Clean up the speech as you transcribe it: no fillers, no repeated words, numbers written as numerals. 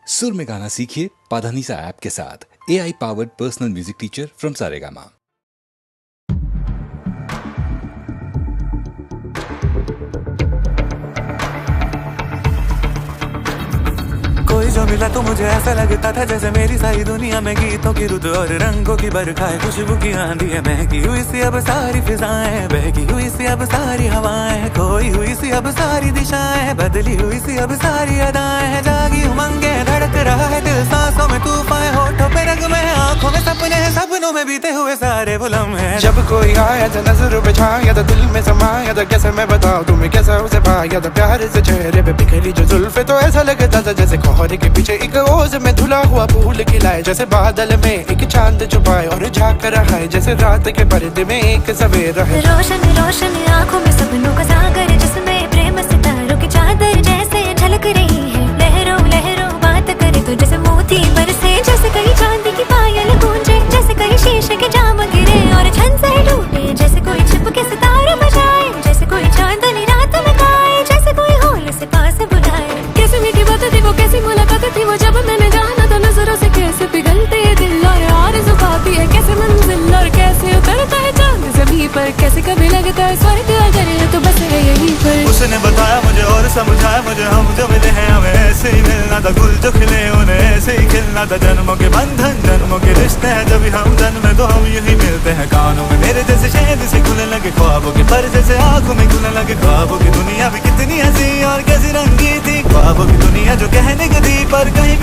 सुर में गाना सीखिए पाधानीसा ऐप के साथ। AI powered personal music teacher from Saregama. कोई जो मिला तो मुझे ऐसा लगता था जैसे मेरी सारी दुनिया में गीतों की रुत और रंगों की बरखा है, खुशबू की आंधी है, महकी हुई सी अब सारी फिजाएं, बहकी हुई सी अब सारी हवाएं, खोई हुई सी अब सारी दिशाएं, बदली हुई सी अब सारी अदाएं, जागी उमंगे धड़क रहा है दिल, सांसों में तूफान, होठों पे नगमे हैं, आंखों में सपने हैं, सपनों में बीते हुए सारे वो लम्हे। जब कोई आया था नजरों पे छाया था, दिल में समाया था, कैसे मैं बताऊं तुम्हें कैसा उसे पाया था, प्यार से चेहरे पे बिखरी जो जुल्फे, तो ऐसा लगता था जैसे कोहरे के पीछे एक ओस में धुला हुआ फूल खिलाए, जैसे बादल में एक चांद छुपाए और झांक रहा है, जैसे रात के पर्दे में एक सवेरा है। रोशन रोशन आंखों में सपनों का सागर, जिसमें प्रेम सितारों की चादर जैसे झलक रही है, लहरों लहरों बात करे तो जैसे मोती बरसे, जैसे कहीं चांदी की पायल गूंजे, जैसे कहीं शीशे के जाम गिरे और छन से टूटे, जैसे कोई छिप के सितारे बजाए, जैसे कोई चांदनी रात में गाए, जैसे कोई होल से पास बुलाए। कैसी मीठी बात थी वो, कैसी मुलाकात थी वो, जब मैंने जाना था नजरों से कैसे पिघलते दिल और आरज़ू पाती है, कैसे मंजिल और कैसे उतरता है चांद ज़मीं पर, कैसे कभी लगता है स्वर्ग अगर है तो बस है यहीं पर। उसने बताया मुझे और समझाया मुझे, हम जो मिले हैं हमें ऐसे ही मिलना था, गुल जो खिले उन्हें ऐसे ही खिलना था, जन्मों के बंधन जन्मों के रिश्ते हैं, जब हम जन्मे तो हम यही मिलते हैं। कानों में मेरे जैसे शहद से खुलने लगे ख्वाबों के पर, जैसे आंखों में खुलने लगे ख्वाबों की दुनिया भी कितनी हंसी और कैसी रंगी थी, ख्वाबों की दुनिया जो कहने की थी पर कहीं